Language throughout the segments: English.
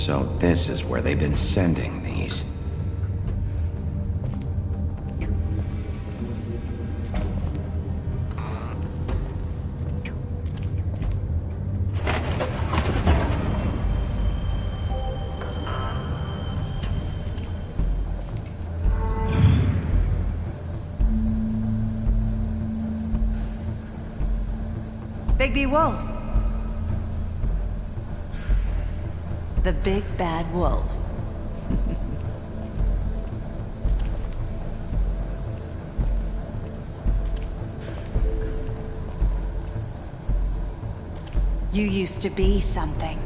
So this is where they've been sending these. Bigby Wolf. The big bad wolf. You used to be something.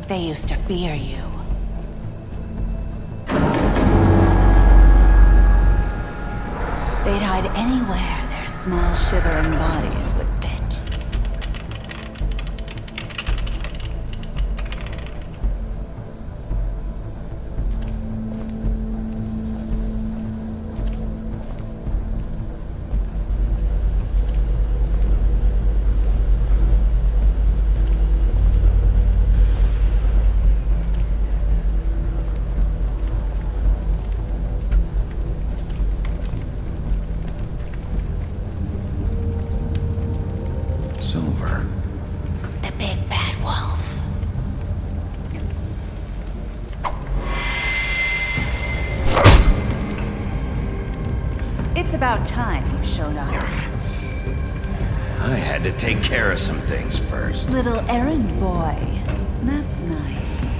They used to fear you. They'd hide anywhere their small, shivering bodies would fit. Silver. The big bad wolf. It's about time you showed up. I had to take care of some things first. Little errand boy. That's nice.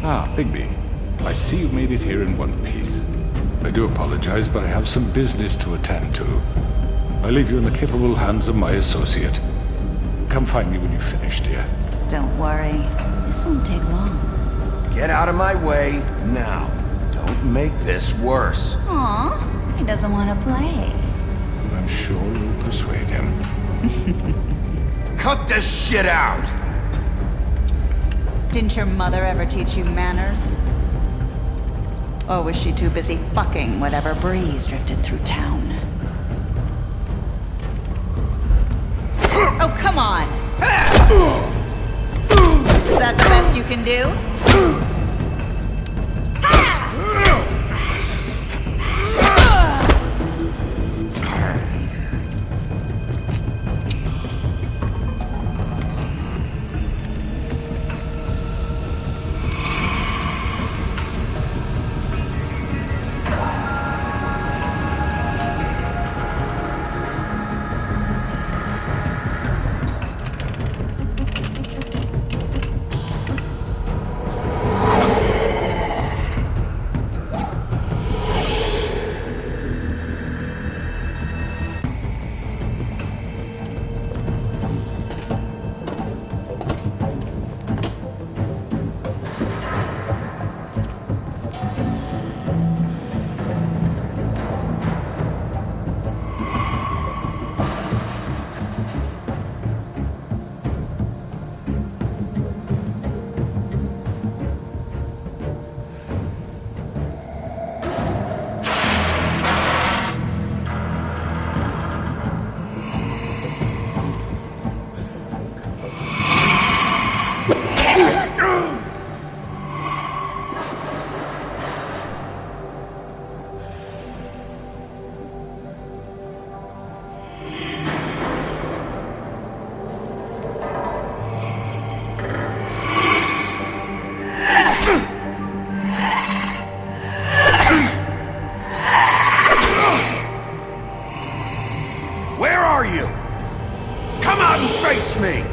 Ah, Bigby. I see you made it here in one piece. I do apologize, but I have some business to attend to. I leave you in the capable hands of my associate. Come find me when you've finished, dear. Don't worry. This won't take long. Get out of my way now. Don't make this worse. Aw, he doesn't want to play. I'm sure you'll persuade him. Cut this shit out! Didn't your mother ever teach you manners? Or was she too busy fucking whatever breeze drifted through town? Oh, come on! Is that the best you can do? Where are you? Come out and face me!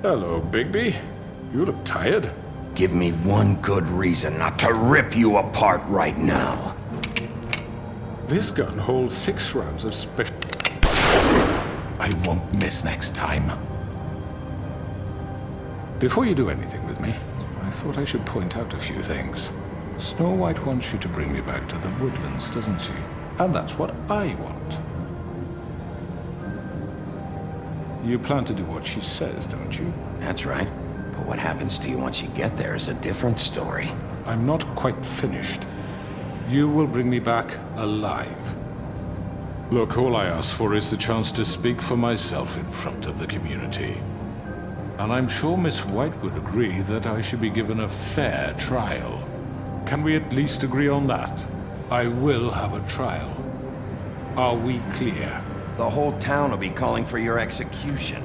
Hello, Bigby. You look tired. Give me one good reason not to rip you apart right now. This gun holds 6 rounds of special... I won't miss next time. Before you do anything with me, I thought I should point out a few things. Snow White wants you to bring me back to the woodlands, doesn't she? And that's what I want. You plan to do what she says, don't you? That's right. But what happens to you once you get there is a different story. I'm not quite finished. You will bring me back alive. Look, all I ask for is the chance to speak for myself in front of the community. And I'm sure Miss White would agree that I should be given a fair trial. Can we at least agree on that? I will have a trial. Are we clear? The whole town will be calling for your execution.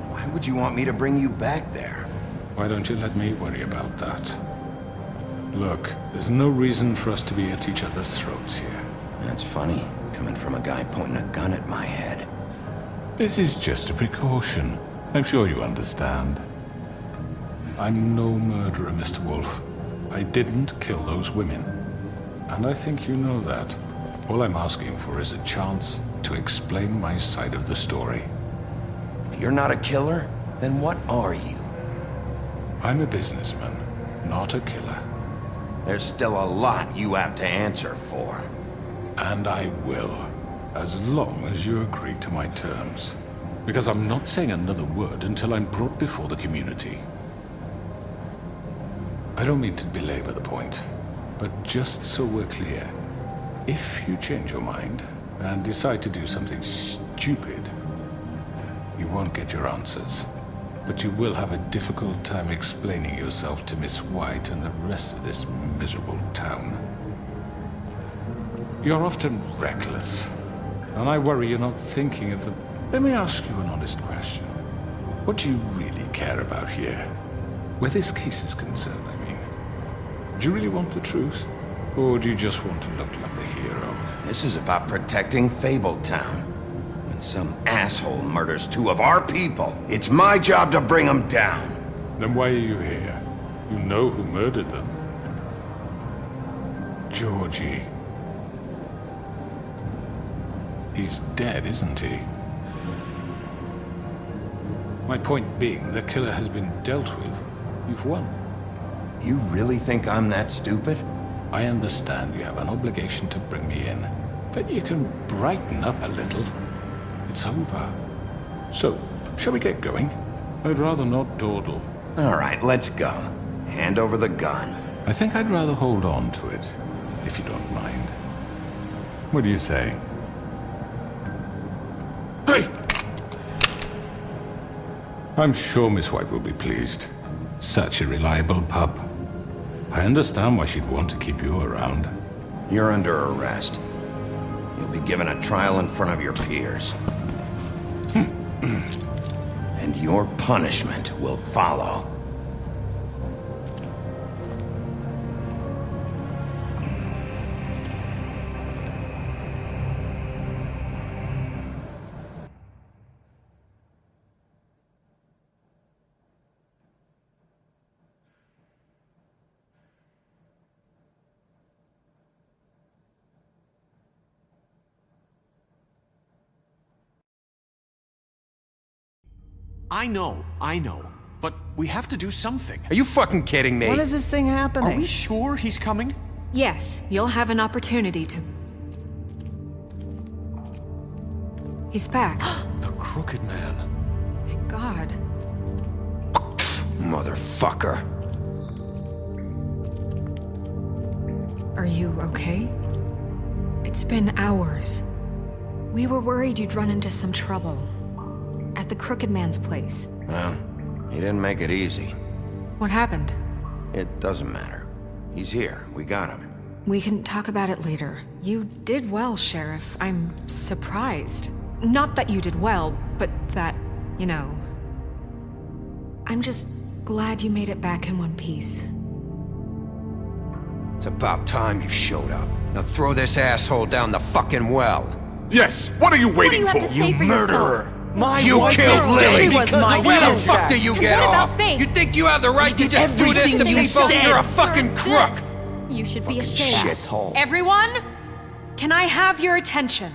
Why would you want me to bring you back there? Why don't you let me worry about that? Look, there's no reason for us to be at each other's throats here. That's funny, coming from a guy pointing a gun at my head. This is just a precaution. I'm sure you understand. I'm no murderer, Mr. Wolf. I didn't kill those women. And I think you know that. All I'm asking for is a chance to explain my side of the story. If you're not a killer, then what are you? I'm a businessman, not a killer. There's still a lot you have to answer for. And I will, as long as you agree to my terms. Because I'm not saying another word until I'm brought before the community. I don't mean to belabor the point, but just so we're clear, if you change your mind and decide to do something stupid, you won't get your answers. But you will have a difficult time explaining yourself to Miss White and the rest of this miserable town. You're often reckless, and I worry you're not thinking of the... Let me ask you an honest question. What do you really care about here? Where this case is concerned, I mean. Do you really want the truth? Or do you just want to look like the hero? This is about protecting Fabletown. When some asshole murders 2 of our people, it's my job to bring them down. Then why are you here? You know who murdered them. Georgie. He's dead, isn't he? My point being, the killer has been dealt with. You've won. You really think I'm that stupid? I understand you have an obligation to bring me in, but you can brighten up a little. It's over. So, shall we get going? I'd rather not dawdle. All right, let's go. Hand over the gun. I think I'd rather hold on to it, if you don't mind. What do you say? Hey! I'm sure Miss White will be pleased. Such a reliable pup. I understand why she'd want to keep you around. You're under arrest. You'll be given a trial in front of your peers. And your punishment will follow. I know. But we have to do something. Are you fucking kidding me? When is this thing happening? Are we sure he's coming? Yes, you'll have an opportunity to... He's back. The Crooked Man. Thank God. Motherfucker. Are you okay? It's been hours. We were worried you'd run into some trouble. At the Crooked Man's place. Well, he didn't make it easy. What happened? It doesn't matter. He's here. We got him. We can talk about it later. You did well, Sheriff. I'm surprised. Not that you did well, but that, you know... I'm just glad you made it back in one piece. It's about time you showed up. Now throw this asshole down the fucking well. Yes, what are you waiting What do you for? have to say for murderer! yourself? My You wife killed is Lily. dead She was because my of Where the sister. fuck do you And get what about off? Faith? You think you have the right to did just do this to everything you people? said. You're a fucking crook. This, you should be ashamed. Shithole. Everyone, can I have your attention?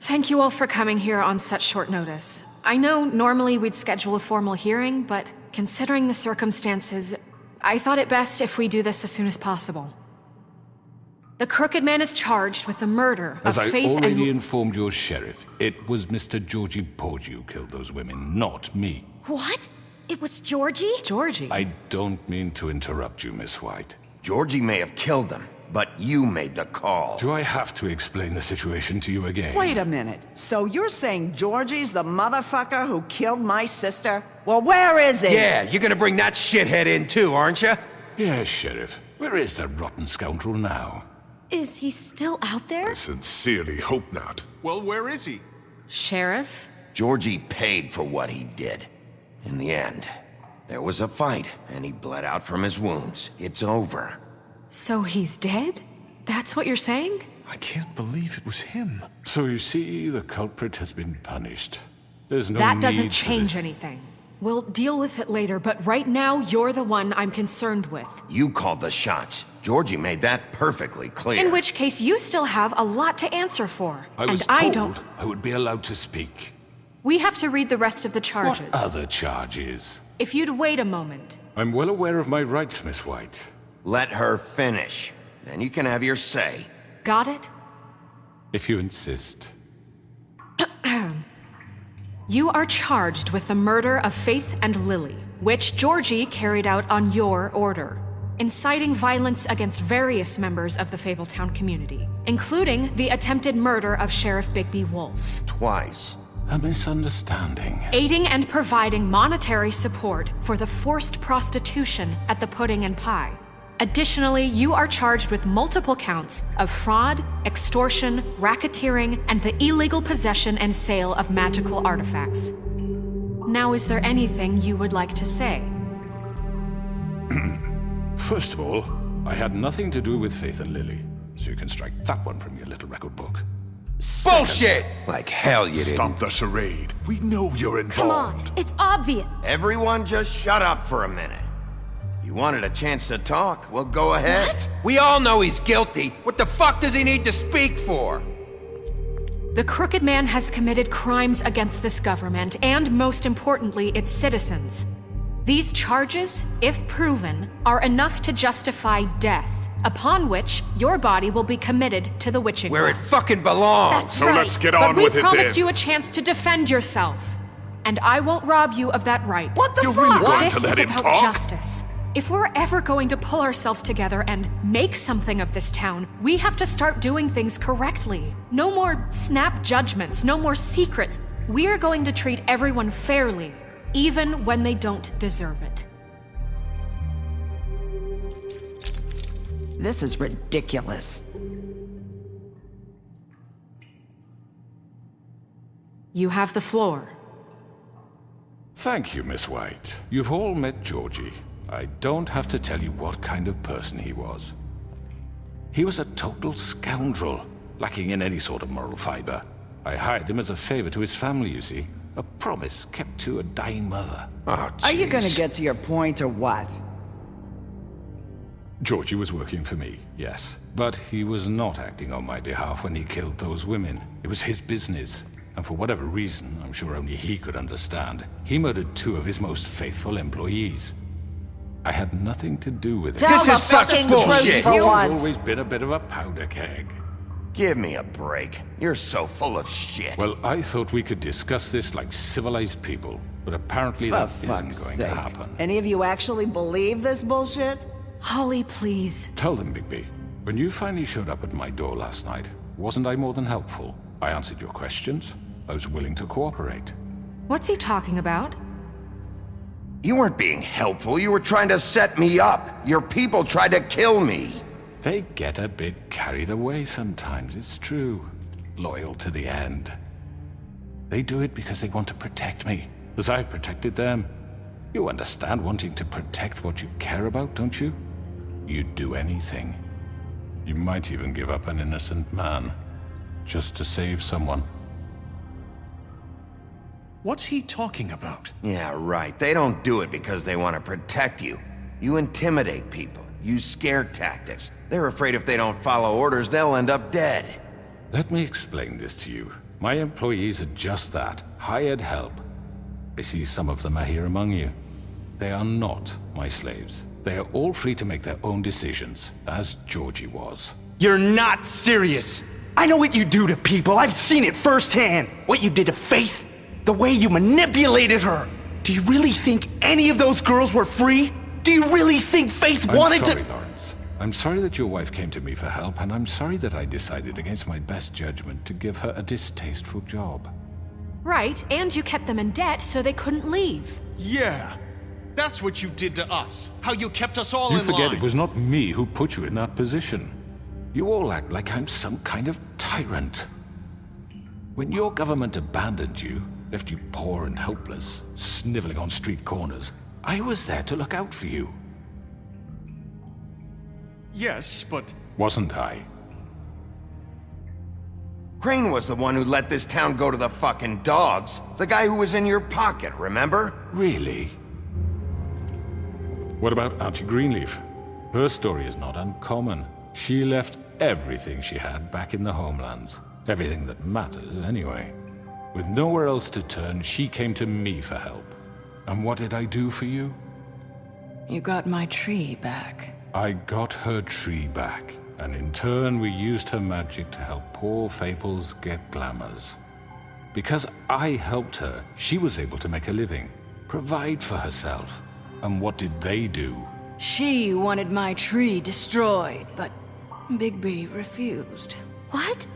Thank you all for coming here on such short notice. I know normally we'd schedule a formal hearing, but considering the circumstances, I thought it best if we do this as soon as possible. The Crooked Man is charged with the murder As of I Faith already and... informed your sheriff, it was Mr. Georgie Porgy who killed those women, not me. What? It was Georgie? Georgie? I don't mean to interrupt you, Miss White. Georgie may have killed them, but you made the call. Do I have to explain the situation to you again? Wait a minute. So you're saying Georgie's the motherfucker who killed my sister? Well, where is he? Yeah, you're gonna bring that shithead in too, aren't you? Yes, Sheriff. Where is that rotten scoundrel now? Is he still out there? I sincerely hope not. Well, where is he? Sheriff? Georgie paid for what he did. In the end, there was a fight, and he bled out from his wounds. It's over. So he's dead? That's what you're saying? I can't believe it was him. So you see, the culprit has been punished. There's no That need doesn't for change this. anything. We'll deal with it later, but right now, you're the one I'm concerned with. You called the shots. Georgie made that perfectly clear. In which case, you still have a lot to answer for. I was and I told don't. I would be allowed to speak. We have to read the rest of the charges. What other charges? If you'd wait a moment. I'm well aware of my rights, Miss White. Let her finish. Then you can have your say. Got it? If you insist. You are charged with the murder of Faith and Lily, which Georgie carried out on your order, inciting violence against various members of the Fabletown community, including the attempted murder of Sheriff Bigby Wolf. Twice. A misunderstanding. Aiding and providing monetary support for the forced prostitution at the Pudding and Pie. Additionally, you are charged with multiple counts of fraud, extortion, racketeering, and the illegal possession and sale of magical artifacts. Now, is there anything you would like to say? First of all, I had nothing to do with Faith and Lily, so you can strike that one from your little record book. Bullshit! Like hell you didn't. Stop the charade. We know you're involved. Come on, it's obvious. Everyone just shut up for a minute. You wanted a chance to talk? Well, go ahead. What? We all know he's guilty. What the fuck does he need to speak for? The Crooked Man has committed crimes against this government and, most importantly, its citizens. These charges, if proven, are enough to justify death, upon which your body will be committed to the witching Where it well. fucking belongs. That's So right. let's get But on we with it promised then. you a chance to defend yourself, and I won't rob you of that right. What the You're fuck? really going This to let is him about talk? justice. If we're ever going to pull ourselves together and make something of this town, we have to start doing things correctly. No more snap judgments, no more secrets. We are going to treat everyone fairly, even when they don't deserve it. This is ridiculous. You have the floor. Thank you, Miss White. You've all met Georgie. I don't have to tell you what kind of person he was. He was a total scoundrel, lacking in any sort of moral fiber. I hired him as a favor to his family, you see. A promise kept to a dying mother. Oh, Are you gonna jeez. get to your point or what? Georgie was working for me, yes. But he was not acting on my behalf when he killed those women. It was his business. And for whatever reason, I'm sure only he could understand, he murdered 2 of his most faithful employees. I had nothing to do with it. Tell This the is such fucking bullshit. truth for He's once. always been a bit of a powder keg. Give me a break. You're so full of shit. Well, I thought we could discuss this like civilized people, but apparently For that fuck's isn't going sake. to happen. Any of you actually believe this bullshit? Holly, please. Tell them, Bigby, when you finally showed up at my door last night, wasn't I more than helpful? I answered your questions. I was willing to cooperate. What's he talking about? You weren't being helpful. You were trying to set me up. Your people tried to kill me. They get a bit carried away sometimes, it's true. Loyal to the end. They do it because they want to protect me, as I've protected them. You understand wanting to protect what you care about, don't you? You'd do anything. You might even give up an innocent man, just to save someone. What's he talking about? Yeah, right. They don't do it because they want to protect you. You intimidate people, use scare tactics. They're afraid if they don't follow orders, they'll end up dead. Let me explain this to you. My employees are just that, hired help. I see some of them are here among you. They are not my slaves. They are all free to make their own decisions, as Georgie was. You're not serious! I know what you do to people, I've seen it firsthand! What you did to Faith, the way you manipulated her! Do you really think any of those girls were free? Do you really think Faith wanted I'm sorry, to— Lawrence. I'm sorry that your wife came to me for help, and I'm sorry that I decided against my best judgment to give her a distasteful job. Right, and you kept them in debt so they couldn't leave. Yeah, that's what you did to us. How you kept us all in line. You forget it was not me who put you in that position. You all act like I'm some kind of tyrant. When your government abandoned you, left you poor and helpless, sniveling on street corners, I was there to look out for you. Yes, but... Wasn't I? Crane was the one who let this town go to the fucking dogs. The guy who was in your pocket, remember? Really? What about Archie Greenleaf? Her story is not uncommon. She left everything she had back in the homelands. Everything that matters, anyway. With nowhere else to turn, she came to me for help. And what did I do for you? You got my tree back. I got her tree back, and in turn we used her magic to help poor Fables get glamours. Because I helped her, she was able to make a living, provide for herself. And what did they do? She wanted my tree destroyed, but Bigby refused. What?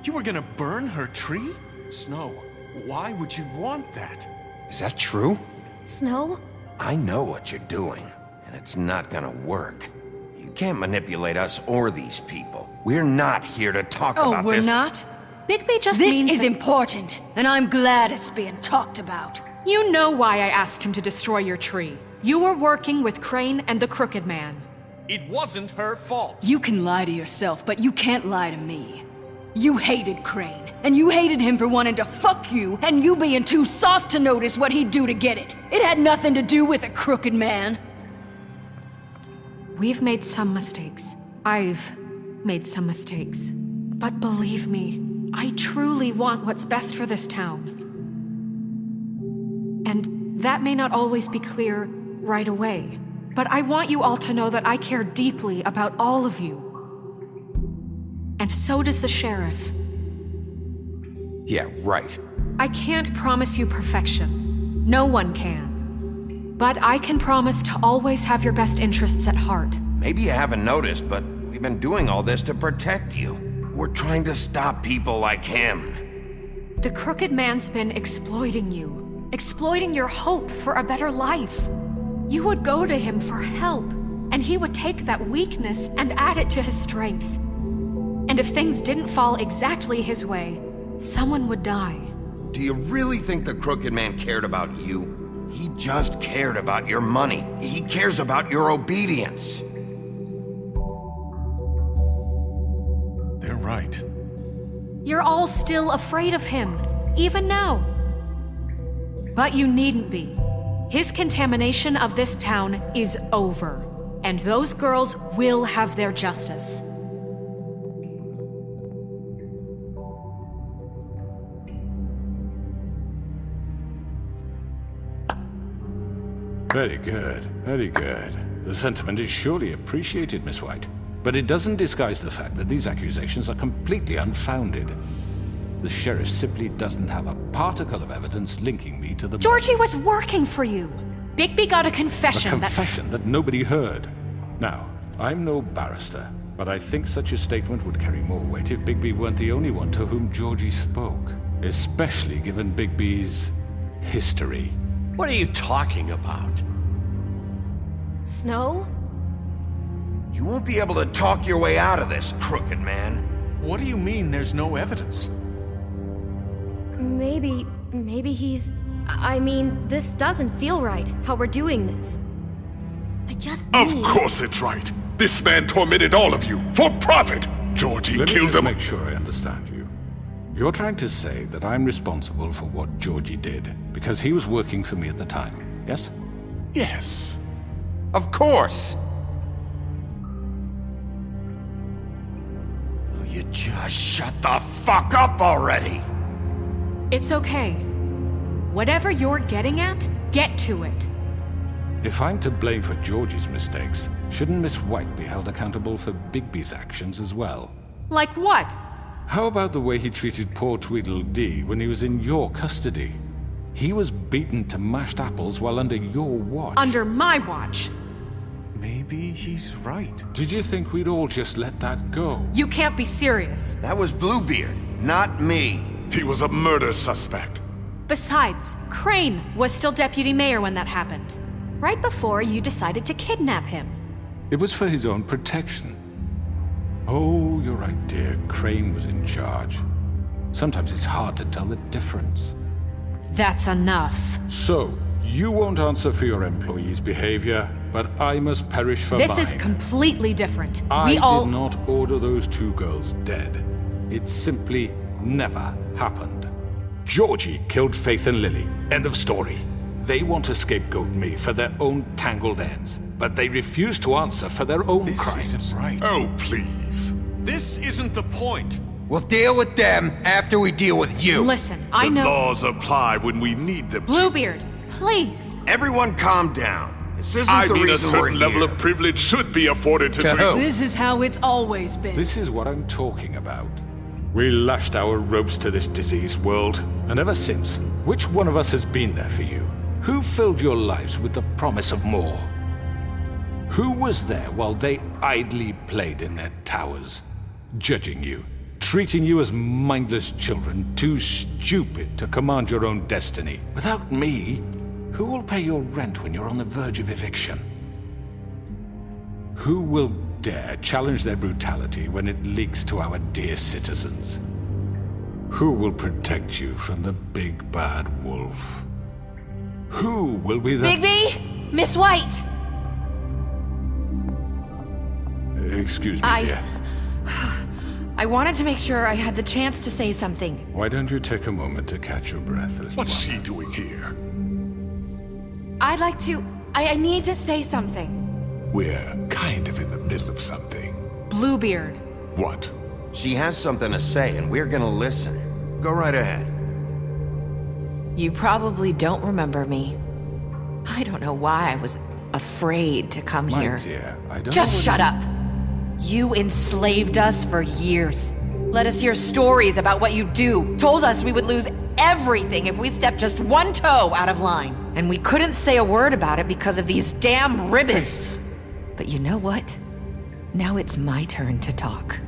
You were gonna burn her tree? Snow, why would you want that? Is that true? Snow? I know what you're doing, and it's not gonna work. You can't manipulate us or these people. We're not here to talk about this. Oh, we're not? Bigby just This means is that- important, and I'm glad it's being talked about. You know why I asked him to destroy your tree. You were working with Crane and the Crooked Man. It wasn't her fault. You can lie to yourself, but you can't lie to me. You hated Crane, and you hated him for wanting to fuck you, and you being too soft to notice what he'd do to get it. It had nothing to do with a Crooked Man. We've made some mistakes. I've made some mistakes. But believe me, I truly want what's best for this town. And that may not always be clear right away. But I want you all to know that I care deeply about all of you. And so does the sheriff. Yeah, right. I can't promise you perfection. No one can. But I can promise to always have your best interests at heart. Maybe you haven't noticed, but we've been doing all this to protect you. We're trying to stop people like him. The Crooked Man's been exploiting you. Exploiting your hope for a better life. You would go to him for help, and he would take that weakness and add it to his strength. And if things didn't fall exactly his way, someone would die. Do you really think the Crooked Man cared about you? He just cared about your money. He cares about your obedience. They're right. You're all still afraid of him, even now. But you needn't be. His contamination of this town is over, and those girls will have their justice. Very good, very good. The sentiment is surely appreciated, Miss White. But it doesn't disguise the fact that these accusations are completely unfounded. The sheriff simply doesn't have a particle of evidence linking me to the... Georgie was working for you. Bigby got a confession A confession that nobody heard. Now, I'm no barrister, but I think such a statement would carry more weight if Bigby weren't the only one to whom Georgie spoke. Especially given Bigby's history. What are you talking about? Snow? You won't be able to talk your way out of this, Crooked Man. What do you mean there's no evidence? Maybe he's... I mean, this doesn't feel right, how we're doing this. I just Of need... course it's right. This man tormented all of you for profit. Georgie Let me killed just them. make sure I understand you. You're trying to say that I'm responsible for what Georgie did because he was working for me at the time, yes? Yes. Of course! Will you just shut the fuck up already? It's okay. Whatever you're getting at, get to it. If I'm to blame for Georgie's mistakes, shouldn't Miss White be held accountable for Bigby's actions as well? Like what? How about the way he treated poor Tweedledee when he was in your custody? He was beaten to mashed apples while under your watch. Under my watch. Maybe he's right. Did you think we'd all just let that go? You can't be serious. That was Bluebeard, not me. He was a murder suspect. Besides, Crane was still deputy mayor when that happened. Right before you decided to kidnap him. It was for his own protection. Oh, you're right, dear. Crane was in charge. Sometimes it's hard to tell the difference. That's enough. So, you won't answer for your employees' behavior, but I must perish for mine. This is completely different. I did not order those two girls dead. It simply never happened. Georgie killed Faith and Lily. End of story. They want to scapegoat me for their own tangled ends, but they refuse to answer for their own crimes. This isn't right. Oh, please. This isn't the point. We'll deal with them after we deal with you. Listen, I The know. laws apply when we need them to. Bluebeard, please. Everyone calm down. This isn't I the mean, a reason we're certain level here. of privilege should be afforded to To who? This is how it's always been. This is what I'm talking about. We lashed our ropes to this diseased world, and ever since, which one of us has been there for you? Who filled your lives with the promise of more? Who was there while they idly played in their towers, judging you, treating you as mindless children, too stupid to command your own destiny? Without me, who will pay your rent when you're on the verge of eviction? Who will dare challenge their brutality when it leaks to our dear citizens? Who will protect you from the big bad wolf? Who will be the— Bigby? Miss White! Excuse me, dear. I wanted to make sure I had the chance to say something. Why don't you take a moment to catch your breath a little What's while? she doing here? I'd like to... I need to say something. We're kind of in the middle of something. Bluebeard. What? She has something to say, and we're gonna listen. Go right ahead. You probably don't remember me. I don't know why I was afraid to come My here. dear, I don't Just know shut up. You enslaved us for years. Let us hear stories about what you do. Told us we would lose everything if we stepped just one toe out of line. And we couldn't say a word about it because of these damn ribbons. But you know what? Now it's my turn to talk.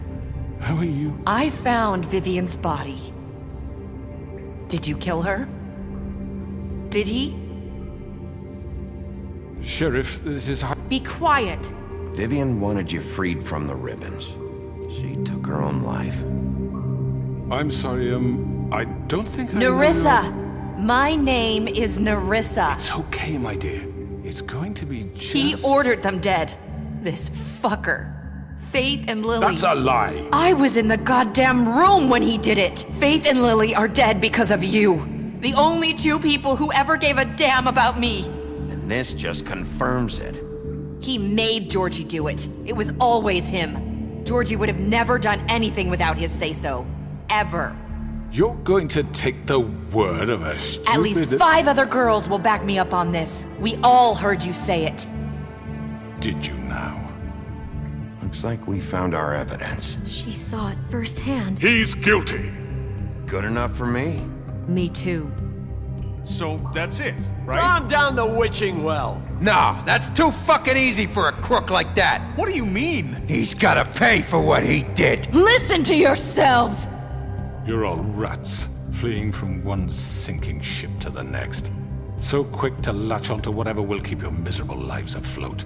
How are you? I found Vivian's body. Did you kill her? Did he? Sheriff, this is hard. Be quiet. Vivian wanted you freed from the ribbons. She took her own life. I'm sorry, I don't think I know Nerissa! your- My name is Nerissa. It's okay, my dear. It's going to be just... He ordered them dead. This fucker. Faith and Lily. That's a lie. I was in the goddamn room when he did it. Faith and Lily are dead because of you. The only two people who ever gave a damn about me. And this just confirms it. He made Georgie do it. It was always him. Georgie would have never done anything without his say-so. Ever. You're going to take the word of a stupid... At least 5 other girls will back me up on this. We all heard you say it. Did you now? Looks like we found our evidence. She saw it firsthand. He's guilty. Good enough for me. Me too. So that's it, right? Calm down the witching well. Nah, that's too fucking easy for a crook like that. What do you mean? He's gotta pay for what he did. Listen to yourselves! You're all rats, fleeing from one sinking ship to the next. So quick to latch onto whatever will keep your miserable lives afloat.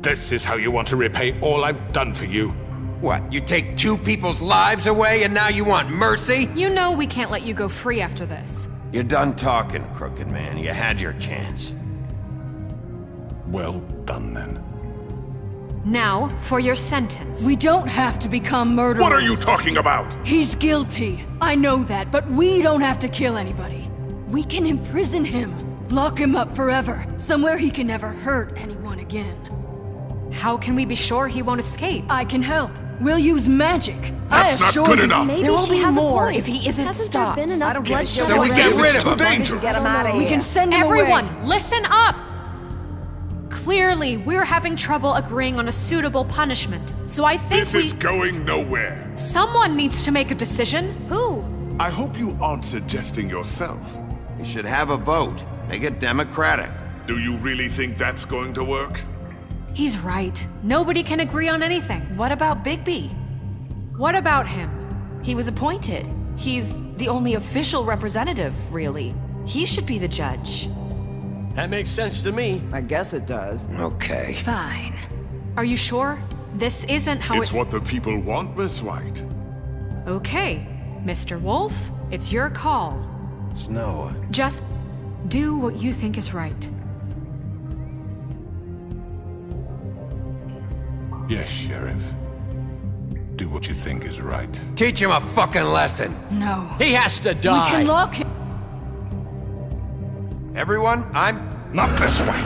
This is how you want to repay all I've done for you? What, you take 2 people's lives away and now you want mercy? You know we can't let you go free after this. You're done talking, crooked man. You had your chance. Well done, then. Now, for your sentence. We don't have to become murderers. What are you talking about? He's guilty. I know that, but we don't have to kill anybody. We can imprison him. Lock him up forever. Somewhere he can never hurt anyone again. How can we be sure he won't escape? I can help. We'll use magic. That's not good enough. There will be has a more point. if he isn't Hasn't stopped. there been enough I don't give a bloodshed shit. So we already? get rid It's of too him. dangerous. Get him out of We here. can send him Everyone, away. listen up! Clearly, we're having trouble agreeing on a suitable punishment, so I think This is going nowhere. someone needs to make a decision. Who? I hope you aren't suggesting yourself. You should have a vote. Make it democratic. Do you really think that's going to work? He's right. Nobody can agree on anything. What about Bigby? What about him? He was appointed. He's the only official representative, really. He should be the judge. That makes sense to me. I guess it does. Okay. Fine. Are you sure? This isn't how It's what the people want, Miss White. Okay, Mr. Wolf, it's your call. Snow. Just do what you think is right. Yes, Sheriff. Do what you think is right. Teach him a fucking lesson. No. He has to We die. can lock him. Everyone, I'm... Not this way.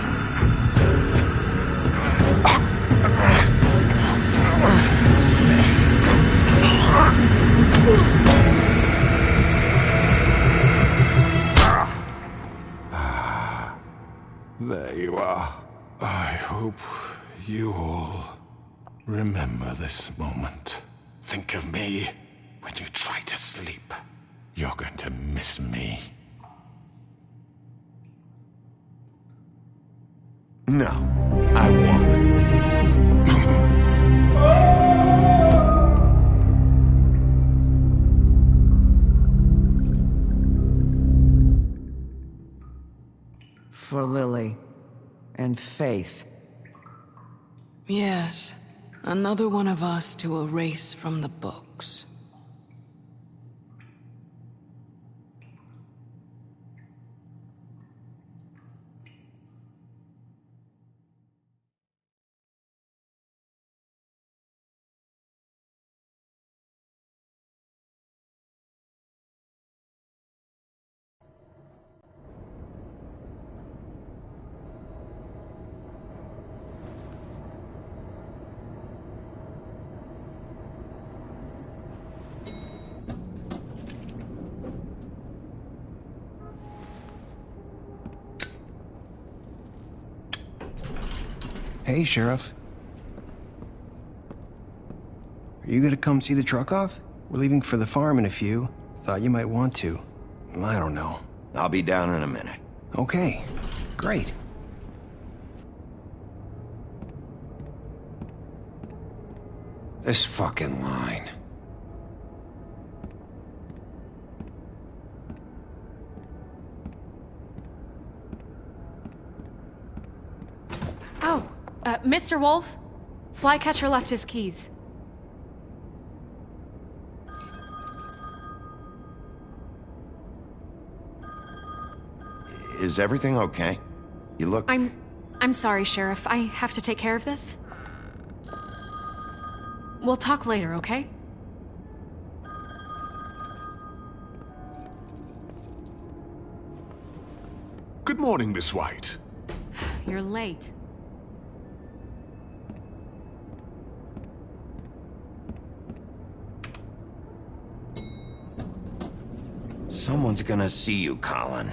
There you are. I hope you all remember this moment. Think of me when you try to sleep. You're going to miss me. No, I won't. For Lily and Faith. Yes. Another one of us to erase from the books. Hey, Sheriff. Are you gonna come see the truck off? We're leaving for the farm in a few. Thought you might want to. I don't know. I'll be down in a minute. Okay, great. This fucking line. Oh, Mr. Wolf, Flycatcher left his keys. Is everything okay? You look... I'm sorry, Sheriff. I have to take care of this. We'll talk later, okay? Good morning, Miss White. You're late. Someone's gonna see you, Colin.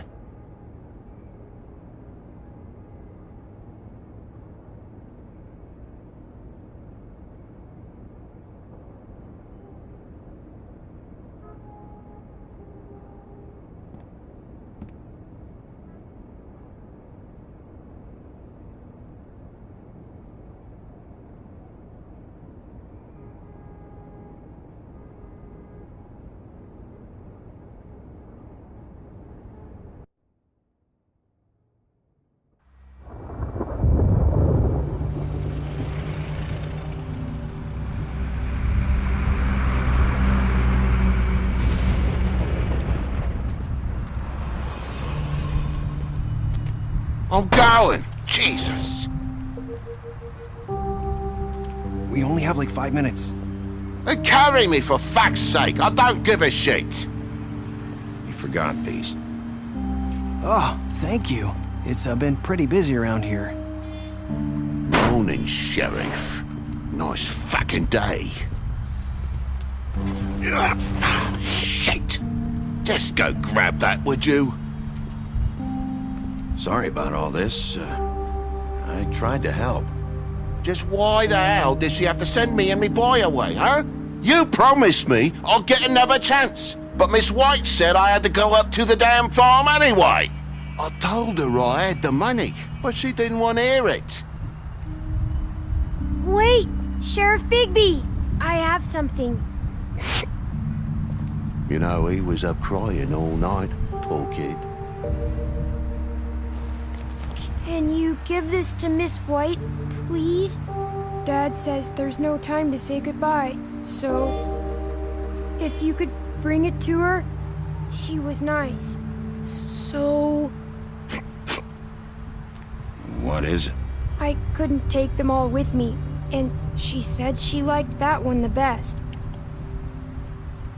I'm going! Jesus! We only have like 5 minutes. Carry me, for fuck's sake. I don't give a shit. You forgot these. Oh, thank you. It's been pretty busy around here. Morning, Sheriff. Nice fucking day. Shit. Just go grab that, would you? Sorry about all this. I tried to help. Just why the hell did she have to send me and me boy away, huh? You promised me I'll get another chance, but Miss White said I had to go up to the damn farm anyway. I told her I had the money, but she didn't want to hear it. Wait, Sheriff Bigby, I have something. You know, he was up crying all night, poor kid. Can you give this to Miss White, please? Dad says there's no time to say goodbye, so if you could bring it to her, she was nice. So... What is it? I couldn't take them all with me, and she said she liked that one the best.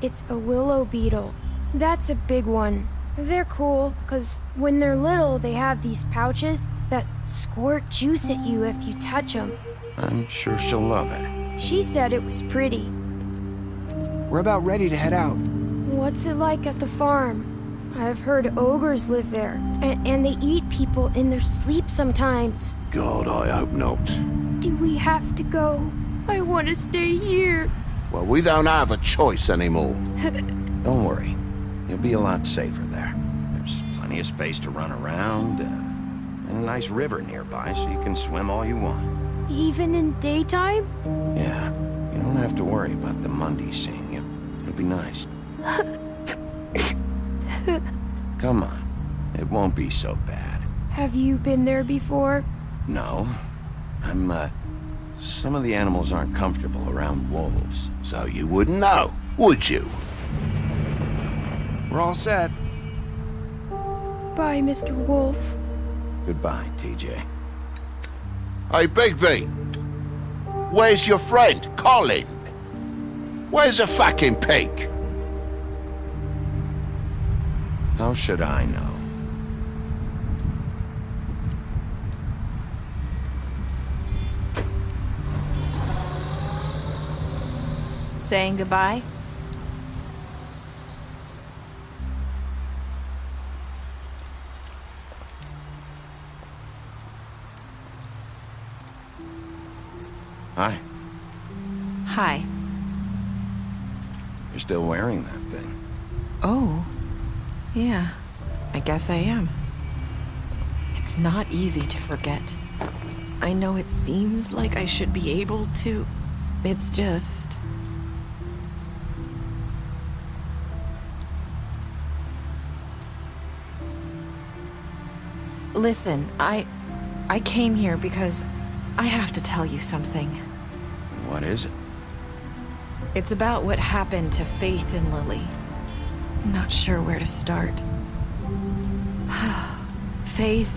It's a willow beetle. That's a big one. They're cool, 'cause when they're little, they have these pouches that squirt juice at you if you touch them. I'm sure she'll love it. She said it was pretty. We're about ready to head out. What's it like at the farm? I've heard ogres live there, and they eat people in their sleep sometimes. God, I hope not. Do we have to go? I want to stay here. Well, we don't have a choice anymore. Don't worry. You'll be a lot safer there. There's plenty of space to run around, and a nice river nearby so you can swim all you want. Even in daytime? Yeah, you don't have to worry about the Monday seeing you. It'll be nice. Come on. It won't be so bad. Have you been there before? No. Some of the animals aren't comfortable around wolves. So you wouldn't know, would you? We're all set. Bye, Mr. Wolf. Goodbye, TJ. Hey, Bigby. Where's your friend, Colin? Where's the fucking pig? How should I know? Saying goodbye? Hi. Hi. You're still wearing that thing. Oh. Yeah. I guess I am. It's not easy to forget. I know it seems like I should be able to. It's just... Listen, I came here because I have to tell you something. What is it? It's about what happened to Faith and Lily. I'm not sure where to start. Faith,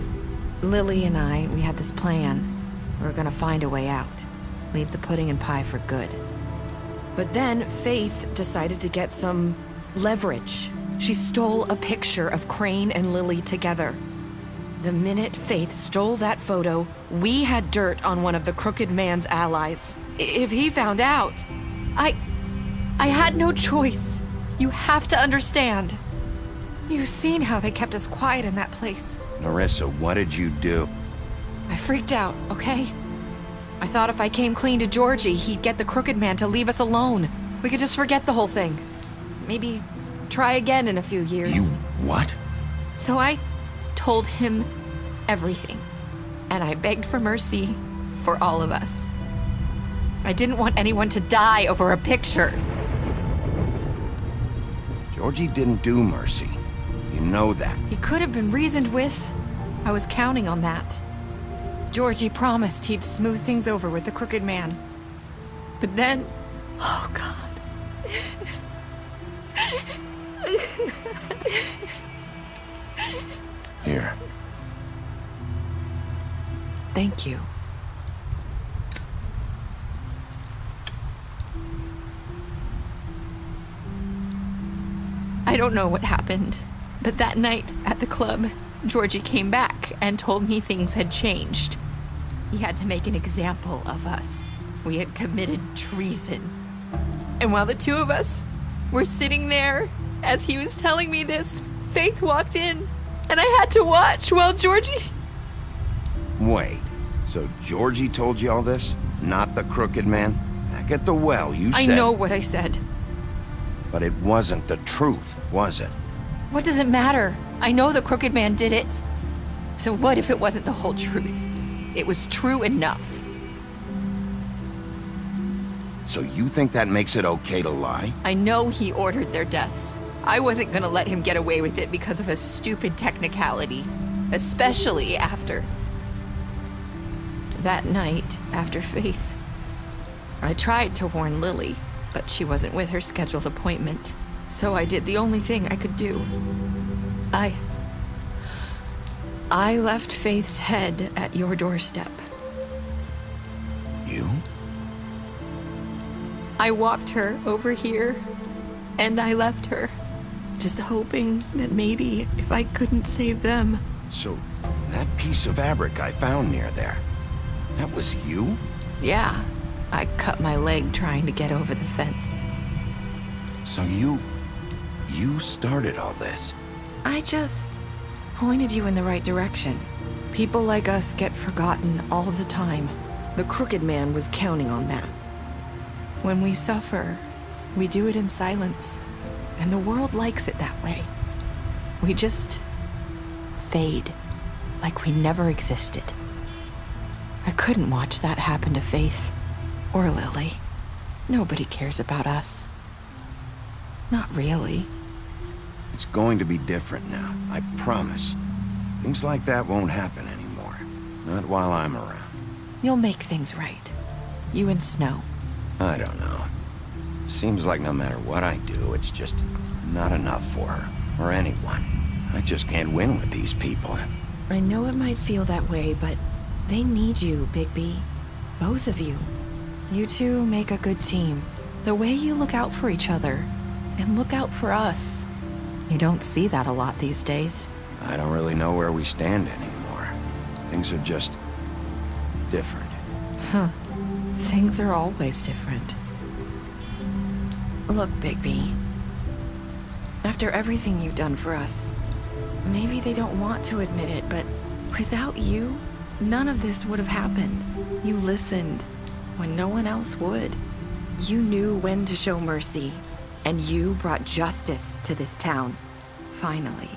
Lily, and I, we had this plan. We were gonna find a way out. Leave the pudding and pie for good. But then Faith decided to get some leverage. She stole a picture of Crane and Lily together. The minute Faith stole that photo, we had dirt on one of the Crooked Man's allies. If he found out, I had no choice. You have to understand. You've seen how they kept us quiet in that place. Narissa, what did you do? I freaked out, okay? I thought if I came clean to Georgie, he'd get the Crooked Man to leave us alone. We could just forget the whole thing. Maybe try again in a few years. You what? So I told him everything. And I begged for mercy for all of us. I didn't want anyone to die over a picture. Georgie didn't do mercy. You know that. He could have been reasoned with. I was counting on that. Georgie promised he'd smooth things over with the Crooked Man. But then... Oh, God. Here. Thank you. don't know what happened, but that night at the club, Georgie came back and told me things had changed. He had to make an example of us. We had committed treason. And while the two of us were sitting there, as he was telling me this, Faith walked in, and I had to watch while Georgie... Wait, so Georgie told you all this? Not the crooked man? Back at the well, you said... I know what I said. But it wasn't the truth, was it? What does it matter? I know the crooked man did it. So what if it wasn't the whole truth? It was true enough. So you think that makes it okay to lie? I know he ordered their deaths. I wasn't gonna let him get away with it because of a stupid technicality. Especially after... that night, after Faith. I tried to warn Lily, but she wasn't with her scheduled appointment. So I did the only thing I could do. I left Faith's head at your doorstep. You? I walked her over here, and I left her, just hoping that maybe if I couldn't save them... So, that piece of fabric I found near there, that was you? Yeah, I cut my leg trying to get over the fence. So you started all this? I just pointed you in the right direction. People like us get forgotten all the time. The crooked man was counting on that. When we suffer, we do it in silence, and the world likes it that way. We just fade, like we never existed. I couldn't watch that happen to Faith, or Lily. Nobody cares about us. Not really. It's going to be different now, I promise. Things like that won't happen anymore. Not while I'm around. You'll make things right. You and Snow. I don't know. Seems like no matter what I do, it's just not enough for her, or anyone. I just can't win with these people. I know it might feel that way, but they need you, Bigby. Both of you. You two make a good team. The way you look out for each other, and look out for us. You don't see that a lot these days. I don't really know where we stand anymore. Things are just... different. Huh. Things are always different. Look, Bigby. After everything you've done for us, maybe they don't want to admit it, but without you, none of this would have happened. You listened when no one else would. You knew when to show mercy, and you brought justice to this town. Finally.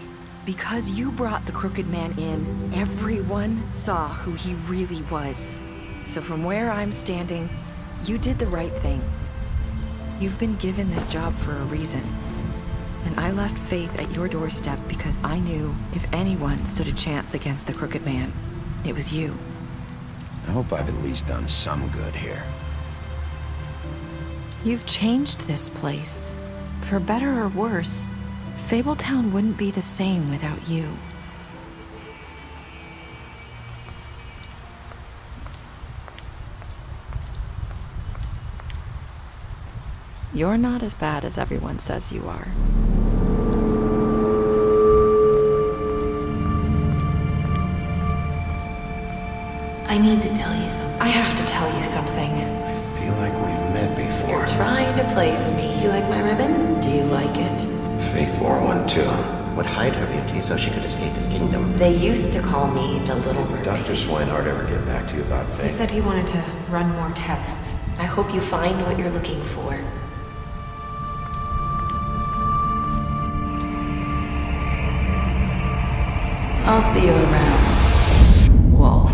Because you brought the crooked man in, everyone saw who he really was. So from where I'm standing, you did the right thing. You've been given this job for a reason. And I left Faith at your doorstep because I knew if anyone stood a chance against the crooked man, it was you. I hope I've at least done some good here. You've changed this place. For better or worse, Fabletown wouldn't be the same without you. You're not as bad as everyone says you are. I need to tell you something. I have to tell you something. I feel like we've met before. You're trying to place me. You like my ribbon? Do you like it? Faith wore one too. Would hide her beauty so she could escape his kingdom. They used to call me the Little Mermaid. Dr. Swinehart ever get back to you about Faith? He said he wanted to run more tests. I hope you find what you're looking for. I'll see you around, Wolf.